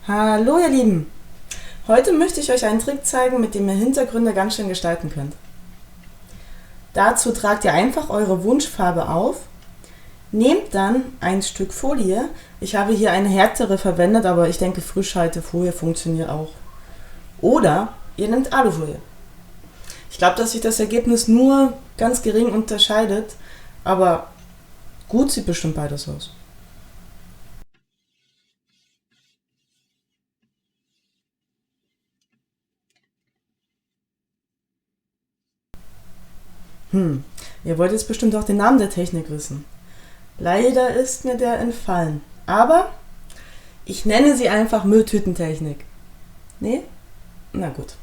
Hallo ihr Lieben! Heute möchte ich euch einen Trick zeigen, mit dem ihr Hintergründe ganz schön gestalten könnt. Dazu tragt ihr einfach eure Wunschfarbe auf, nehmt dann ein Stück Folie. Ich habe hier eine härtere verwendet, aber ich denke Frischhaltefolie funktioniert auch. Oder ihr nehmt Alufolie. Ich glaube, dass sich das Ergebnis nur ganz gering unterscheidet, aber gut sieht bestimmt beides aus. Ihr wollt jetzt bestimmt auch den Namen der Technik wissen. Leider ist mir der entfallen. Aber ich nenne sie einfach Mülltütentechnik. Nee? Na gut.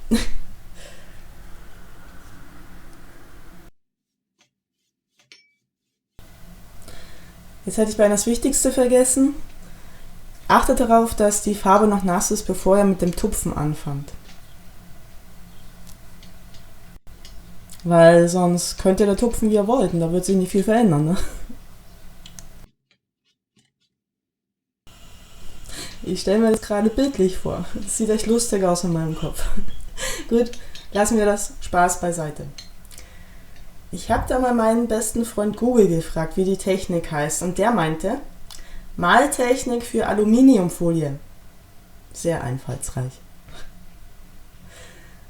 Jetzt hätte ich beinahe das Wichtigste vergessen. Achtet darauf, dass die Farbe noch nass ist, bevor ihr mit dem Tupfen anfangt. Weil sonst könnt ihr da tupfen, wie ihr wollt, und da wird sich nicht viel verändern, ne? Ich stelle mir das gerade bildlich vor. Das sieht echt lustig aus in meinem Kopf. Gut, lassen wir das Spaß beiseite. Ich habe da mal meinen besten Freund Google gefragt, wie die Technik heißt, und der meinte, Maltechnik für Aluminiumfolie. Sehr einfallsreich.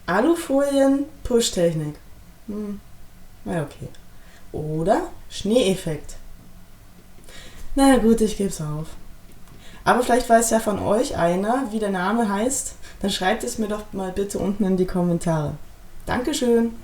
Alufolien, Puschtechnik. Na okay. Oder Schneeeffekt. Na gut, ich geb's auf. Aber vielleicht weiß ja von euch einer, wie der Name heißt. Dann schreibt es mir doch mal bitte unten in die Kommentare. Dankeschön.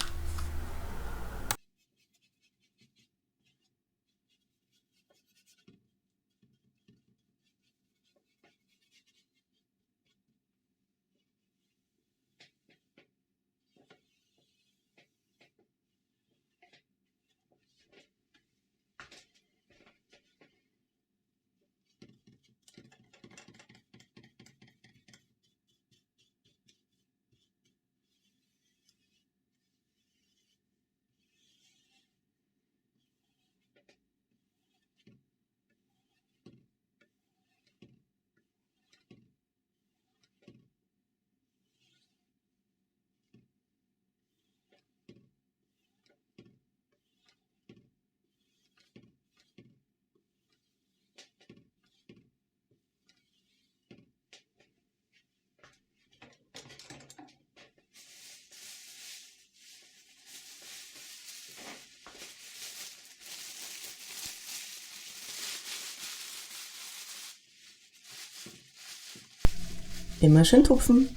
Immer schön tupfen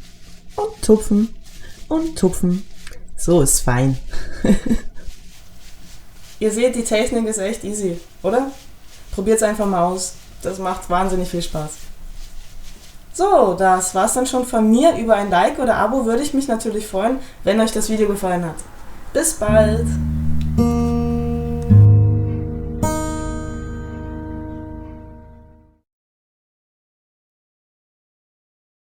und tupfen und tupfen. So ist fein. Ihr seht, die Technik ist echt easy, oder? Probiert es einfach mal aus. Das macht wahnsinnig viel Spaß. So, das war's dann schon von mir. Über ein Like oder Abo würde ich mich natürlich freuen, wenn euch das Video gefallen hat. Bis bald!